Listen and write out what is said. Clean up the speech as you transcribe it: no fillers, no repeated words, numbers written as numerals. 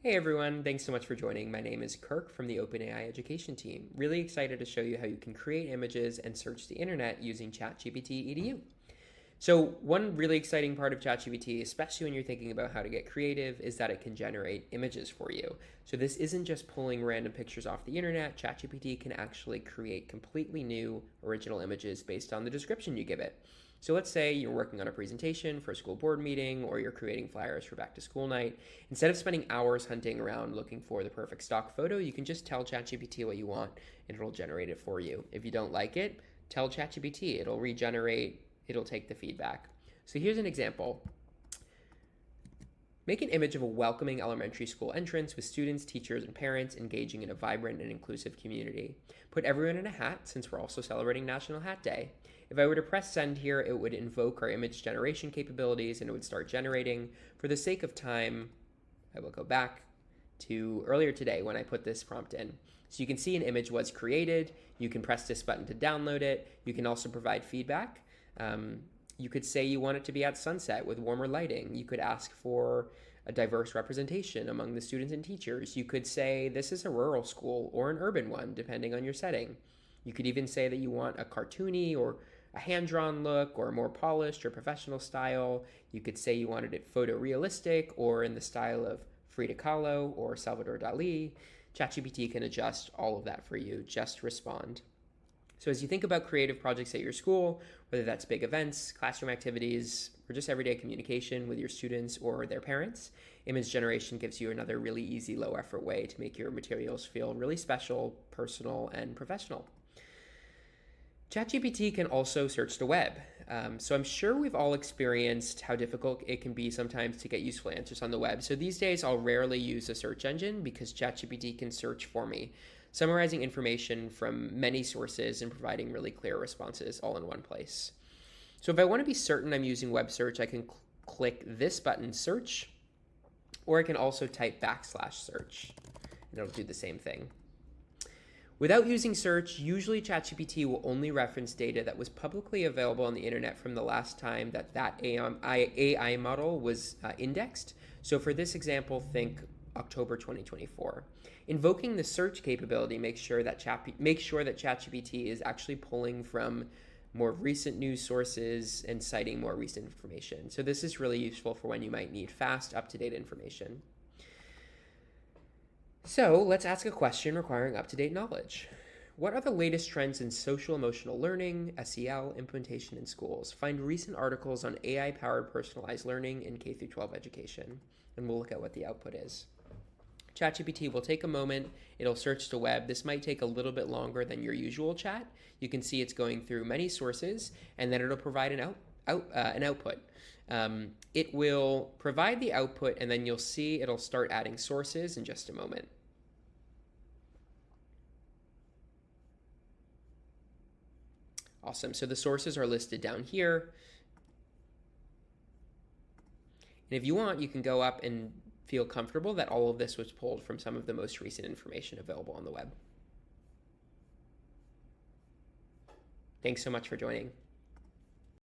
Hey everyone, thanks so much for joining. My name is Kirk from the OpenAI education team. Really excited to show you how you can create images and search the internet using ChatGPT Edu. So one really exciting part of ChatGPT, especially when you're thinking about how to get creative, is that it can generate images for you. So this isn't just pulling random pictures off the internet. ChatGPT can actually create completely new original images based on the description you give it. So let's say you're working on a presentation for a school board meeting, or you're creating flyers for back to school night. Instead of spending hours hunting around looking for the perfect stock photo, you can just tell ChatGPT what you want and it'll generate it for you. If you don't like it, tell ChatGPT, it'll regenerate, it'll take the feedback. So here's an example. Make an image of a welcoming elementary school entrance with students, teachers, and parents engaging in a vibrant and inclusive community. Put everyone in a hat, since we're also celebrating National Hat Day. If I were to press send here, it would invoke our image generation capabilities and it would start generating. For the sake of time, I will go back to earlier today when I put this prompt in. So you can see an image was created. You can press this button to download it. You can also provide feedback. You could say you want it to be at sunset with warmer lighting. You could ask for a diverse representation among the students and teachers. You could say this is a rural school or an urban one, depending on your setting. You could even say that you want a cartoony or a hand-drawn look or a more polished or professional style. You could say you wanted it photorealistic or in the style of Frida Kahlo or Salvador Dali. ChatGPT can adjust all of that for you. Just respond. So as you think about creative projects at your school, whether that's big events, classroom activities, or just everyday communication with your students or their parents, image generation gives you another really easy, low-effort way to make your materials feel really special, personal, and professional. ChatGPT can also search the web. So I'm sure we've all experienced how difficult it can be sometimes to get useful answers on the web. So these days I'll rarely use a search engine because ChatGPT can search for me, summarizing information from many sources and providing really clear responses all in one place. So if I want to be certain I'm using web search, I can click this button, search, or I can also type \search, and it'll do the same thing. Without using search, usually ChatGPT will only reference data that was publicly available on the internet from the last time that AI model was indexed. So for this example, think October 2024. Invoking the search capability makes sure that ChatGPT is actually pulling from more recent news sources and citing more recent information. So this is really useful for when you might need fast, up-to-date information. So let's ask a question requiring up-to-date knowledge. What are the latest trends in social emotional learning, SEL, implementation in schools? Find recent articles on AI-powered personalized learning in K-12 education, and we'll look at what the output is. ChatGPT will take a moment. It'll search the web. This might take a little bit longer than your usual chat. You can see it's going through many sources, and then it'll provide an output. It will provide the output, and then you'll see it'll start adding sources in just a moment. Awesome. So the sources are listed down here. And if you want, you can go up and feel comfortable that all of this was pulled from some of the most recent information available on the web. Thanks so much for joining.